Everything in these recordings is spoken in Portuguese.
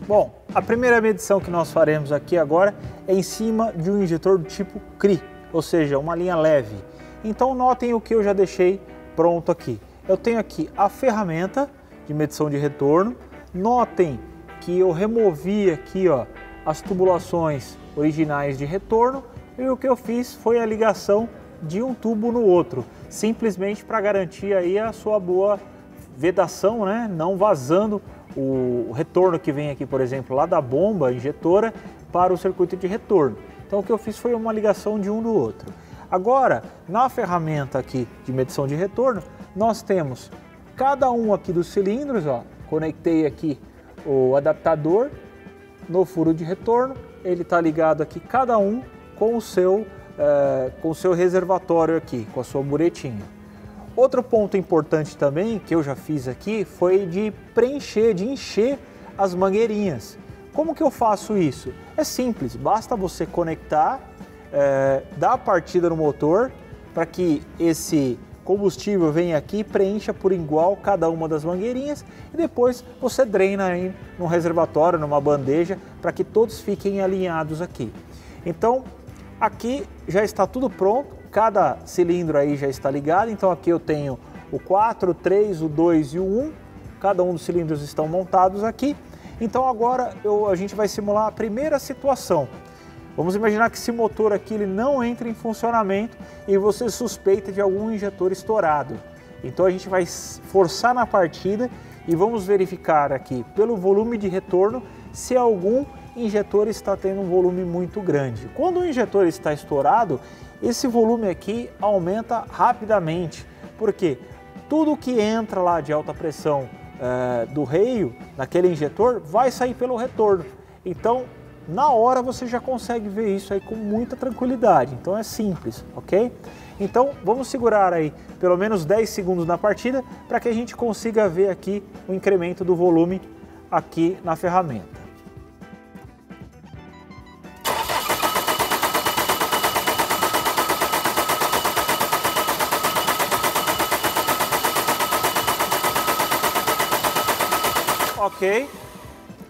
Bom, a primeira medição que nós faremos aqui agora é em cima de um injetor do tipo CRI, ou seja, uma linha leve. Então notem o que eu já deixei pronto aqui. Eu tenho aqui a ferramenta de medição de retorno. Notem que eu removi aqui, ó, as tubulações originais de retorno e o que eu fiz foi a ligação de um tubo no outro, simplesmente para garantir aí a sua boa vedação, né? Não vazando o retorno que vem aqui, por exemplo, lá da bomba injetora para o circuito de retorno. Então o que eu fiz foi uma ligação de um do outro. Agora, na ferramenta aqui de medição de retorno, nós temos cada um aqui dos cilindros, ó, conectei aqui o adaptador no furo de retorno, ele está ligado aqui cada um com o seu reservatório aqui, com a sua muretinha. Outro ponto importante também que eu já fiz aqui foi de preencher, de encher as mangueirinhas. Como que eu faço isso? É simples, basta você conectar, dar a partida no motor para que esse combustível venha aqui e preencha por igual cada uma das mangueirinhas e depois você drena aí num reservatório, numa bandeja, para que todos fiquem alinhados aqui. Então, aqui já está tudo pronto. Cada cilindro aí já está ligado, então aqui eu tenho o 4, o 3, o 2 e o 1, cada um dos cilindros estão montados aqui. Então agora a gente vai simular a primeira situação. Vamos imaginar que esse motor aqui ele não entra em funcionamento e você suspeita de algum injetor estourado. Então a gente vai forçar na partida e vamos verificar aqui pelo volume de retorno se algum injetor está tendo um volume muito grande. Quando o injetor está estourado, esse volume aqui aumenta rapidamente, porque tudo que entra lá de alta pressão do reio, naquele injetor, vai sair pelo retorno. Então, na hora você já consegue ver isso aí com muita tranquilidade. Então é simples, ok? Então vamos segurar aí pelo menos 10 segundos na partida para que a gente consiga ver aqui o incremento do volume aqui na ferramenta. Ok,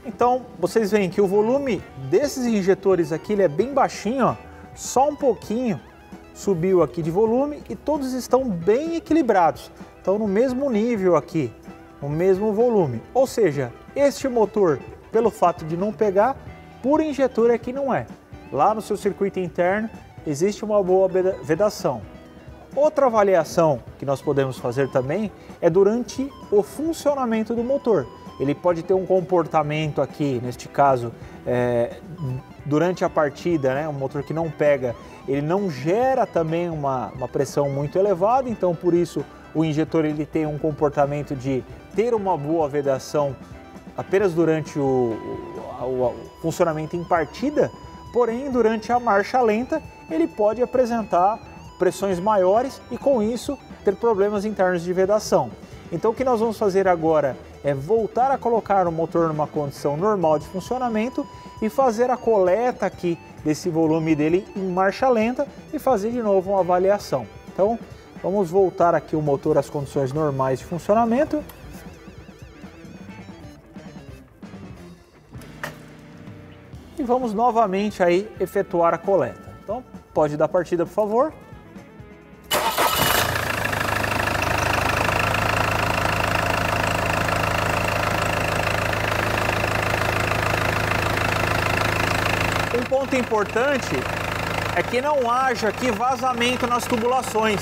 então vocês veem que o volume desses injetores aqui ele é bem baixinho, ó, só um pouquinho subiu aqui de volume e todos estão bem equilibrados, estão no mesmo nível aqui, no mesmo volume. Ou seja, este motor, pelo fato de não pegar, por injetor aqui não é. Lá no seu circuito interno existe uma boa vedação. Outra avaliação que nós podemos fazer também é durante o funcionamento do motor. Ele pode ter um comportamento aqui, neste caso, durante a partida, né, um motor que não pega, ele não gera também uma pressão muito elevada, então por isso o injetor ele tem um comportamento de ter uma boa vedação apenas durante o funcionamento em partida, porém durante a marcha lenta ele pode apresentar pressões maiores e com isso ter problemas internos de vedação. Então o que nós vamos fazer agora é voltar a colocar o motor numa condição normal de funcionamento e fazer a coleta aqui desse volume dele em marcha lenta e fazer de novo uma avaliação. Então vamos voltar aqui o motor às condições normais de funcionamento. E vamos novamente aí efetuar a coleta. Então pode dar partida, por favor. Um ponto importante é que não haja aqui vazamento nas tubulações.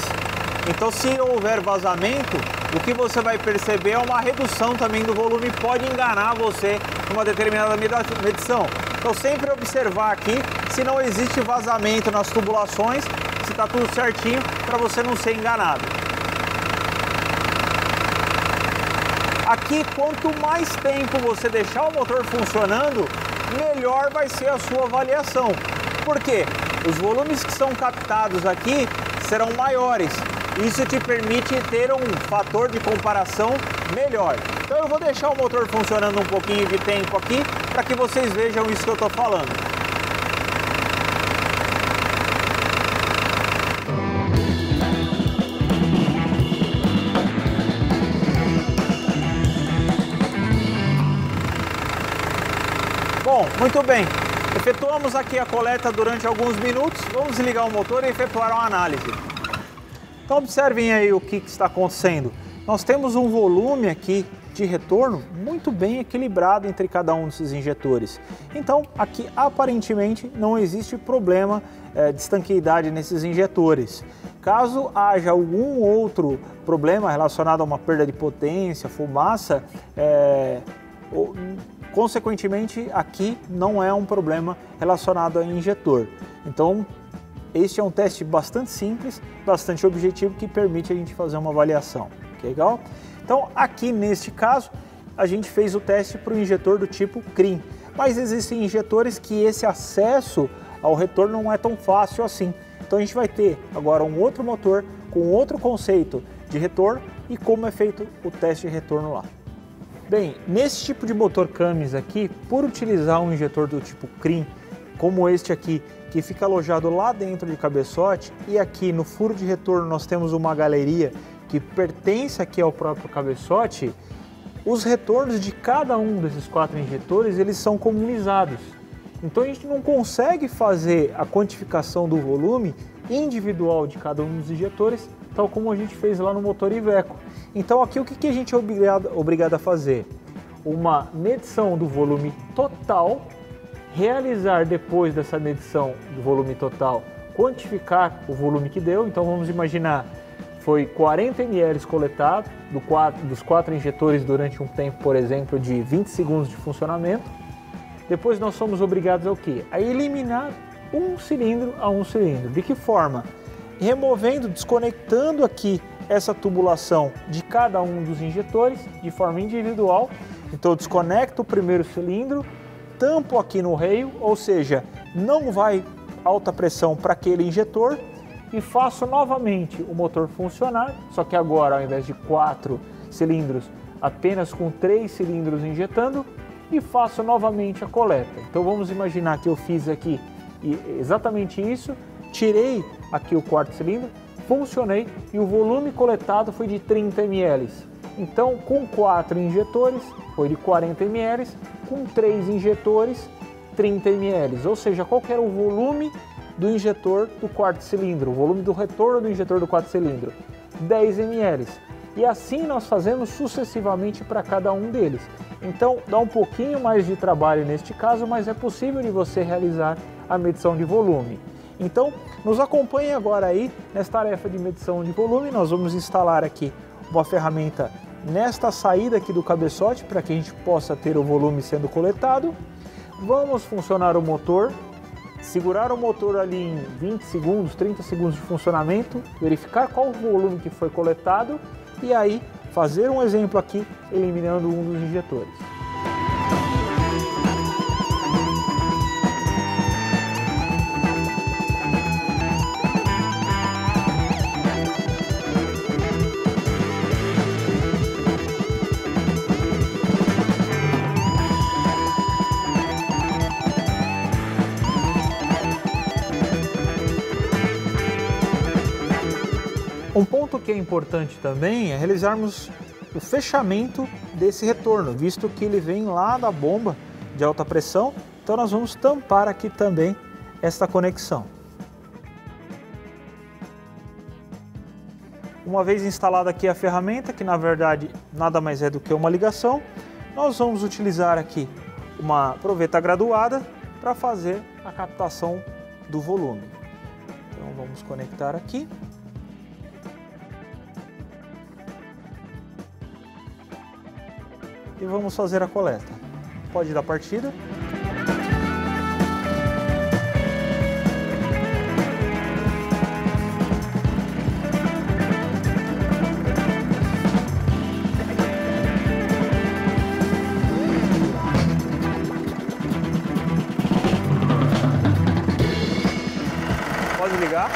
Então, se houver vazamento, o que você vai perceber é uma redução também do volume, pode enganar você numa determinada medição. Então, sempre observar aqui se não existe vazamento nas tubulações, se está tudo certinho, para você não ser enganado. Aqui, quanto mais tempo você deixar o motor funcionando, melhor vai ser a sua avaliação. Por quê? Os volumes que são captados aqui serão maiores. Isso te permite ter um fator de comparação melhor. Então eu vou deixar o motor funcionando um pouquinho de tempo aqui para que vocês vejam isso que eu estou falando. Muito bem, efetuamos aqui a coleta durante alguns minutos, vamos desligar o motor e efetuar uma análise. Então observem aí o que está acontecendo. Nós temos um volume aqui de retorno muito bem equilibrado entre cada um desses injetores. Então aqui aparentemente não existe problema de estanqueidade nesses injetores. Caso haja algum outro problema relacionado a uma perda de potência, fumaça, consequentemente aqui não é um problema relacionado ao injetor. Então este é um teste bastante simples, bastante objetivo, que permite a gente fazer uma avaliação. Legal? Então aqui neste caso a gente fez o teste para o injetor do tipo CRIM, mas existem injetores que esse acesso ao retorno não é tão fácil assim. Então a gente vai ter agora um outro motor com outro conceito de retorno e como é feito o teste de retorno lá. Bem, nesse tipo de motor Cummins aqui, por utilizar um injetor do tipo CRIM, como este aqui, que fica alojado lá dentro de cabeçote, e aqui no furo de retorno nós temos uma galeria que pertence aqui ao próprio cabeçote, os retornos de cada um desses 4 injetores eles são comunizados. Então a gente não consegue fazer a quantificação do volume individual de cada um dos injetores, tal como a gente fez lá no motor Iveco. Então aqui o que a gente é obrigado a fazer? Uma medição do volume total, realizar depois dessa medição do volume total, quantificar o volume que deu. Então vamos imaginar, foi 40 ml coletado dos 4 injetores durante um tempo, por exemplo, de 20 segundos de funcionamento. Depois nós somos obrigados ao quê? A eliminar um cilindro a um cilindro. De que forma? Removendo, desconectando aqui essa tubulação de cada um dos injetores de forma individual. Então eu desconecto o primeiro cilindro, tampo aqui no reio, ou seja, não vai alta pressão para aquele injetor, e faço novamente o motor funcionar, só que agora ao invés de 4 cilindros, apenas com 3 cilindros injetando, e faço novamente a coleta. Então vamos imaginar que eu fiz aqui exatamente isso, tirei aqui o 4º cilindro, funcionei e o volume coletado foi de 30 ml. Então com 4 injetores foi de 40 ml, com 3 injetores 30 ml, ou seja, qual que era o volume do injetor do 4º cilindro, o volume do retorno do injetor do 4º cilindro, 10 ml. E assim nós fazemos sucessivamente para cada um deles. Então dá um pouquinho mais de trabalho neste caso, mas é possível de você realizar a medição de volume. Então nos acompanhe agora aí nessa tarefa de medição de volume. Nós vamos instalar aqui uma ferramenta nesta saída aqui do cabeçote para que a gente possa ter o volume sendo coletado. Vamos funcionar o motor, segurar o motor ali em 20 segundos, 30 segundos de funcionamento, verificar qual o volume que foi coletado e aí fazer um exemplo aqui eliminando um dos injetores. Um ponto que é importante também é realizarmos o fechamento desse retorno, visto que ele vem lá da bomba de alta pressão, então nós vamos tampar aqui também esta conexão. Uma vez instalada aqui a ferramenta, que na verdade nada mais é do que uma ligação, nós vamos utilizar aqui uma proveta graduada para fazer a captação do volume. Então vamos conectar aqui. E vamos fazer a coleta. Pode dar partida. Pode ligar.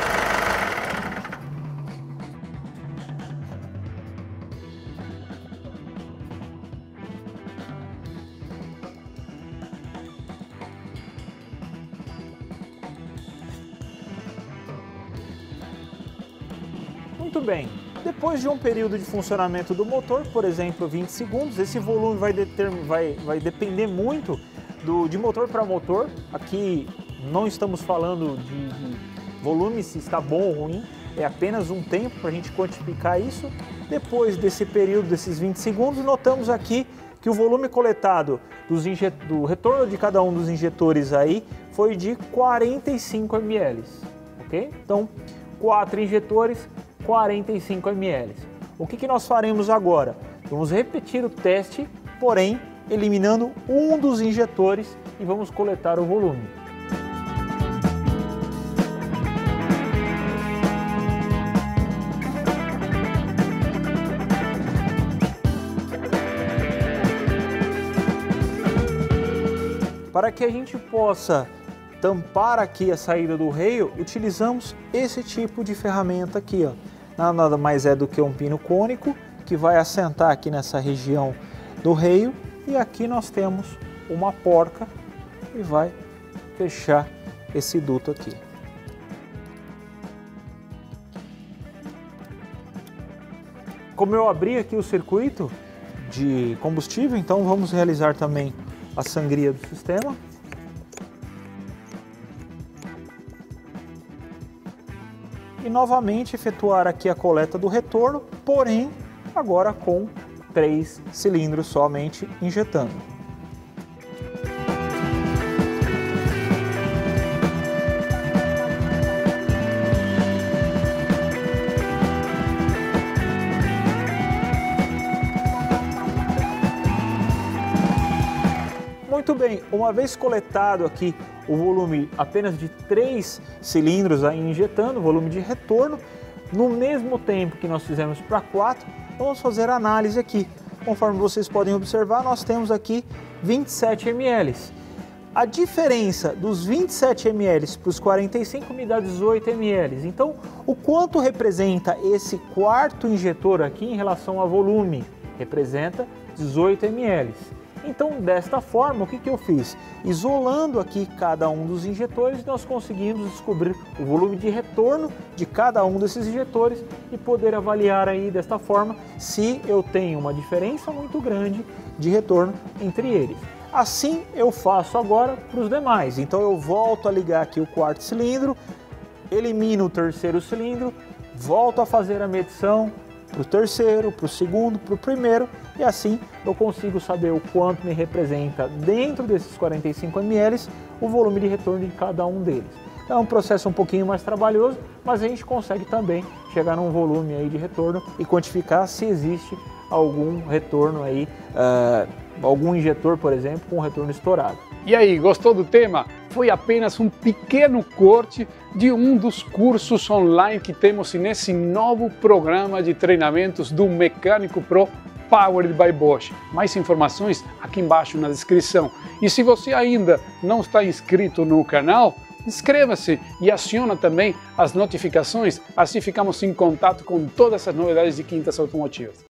Muito bem, depois de um período de funcionamento do motor, por exemplo 20 segundos, esse volume vai depender muito de motor para motor. Aqui não estamos falando de volume, se está bom ou ruim, é apenas um tempo para a gente quantificar isso. Depois desse período, desses 20 segundos, notamos aqui que o volume coletado do retorno de cada um dos injetores aí foi de 45 ml, ok? Então, 4 injetores, 45 ml. O que nós faremos agora? Vamos repetir o teste, porém, eliminando um dos injetores e vamos coletar o volume. Para que a gente possa tampar aqui a saída do reio, utilizamos esse tipo de ferramenta aqui, ó. Nada mais é do que um pino cônico que vai assentar aqui nessa região do reio, e aqui nós temos uma porca e vai fechar esse duto aqui. Como eu abri aqui o circuito de combustível, então vamos realizar também a sangria do sistema. E novamente efetuar aqui a coleta do retorno, porém agora com 3 cilindros somente injetando. Muito bem, uma vez coletado aqui o volume apenas de 3 cilindros aí injetando, volume de retorno, no mesmo tempo que nós fizemos para 4, vamos fazer a análise aqui. Conforme vocês podem observar, nós temos aqui 27 ml. A diferença dos 27 ml para os 45 me dá 18 ml. Então, o quanto representa esse quarto injetor aqui em relação a volume? Representa 18 ml. Então, desta forma, o que eu fiz? Isolando aqui cada um dos injetores, nós conseguimos descobrir o volume de retorno de cada um desses injetores e poder avaliar aí desta forma se eu tenho uma diferença muito grande de retorno entre eles. Assim eu faço agora para os demais. Então eu volto a ligar aqui o quarto cilindro, elimino o terceiro cilindro, volto a fazer a medição para o terceiro, para o segundo, para o primeiro, e assim eu consigo saber o quanto me representa dentro desses 45 ml o volume de retorno de cada um deles. É um processo um pouquinho mais trabalhoso, mas a gente consegue também chegar num volume aí de retorno e quantificar se existe algum retorno aí, algum injetor, por exemplo, com retorno estourado. E aí, gostou do tema? Foi apenas um pequeno corte de um dos cursos online que temos nesse novo programa de treinamentos do Mecânico Pro Powered by Bosch. Mais informações aqui embaixo na descrição. E se você ainda não está inscrito no canal, inscreva-se e aciona também as notificações, assim ficamos em contato com todas as novidades de Quintas Automotivas.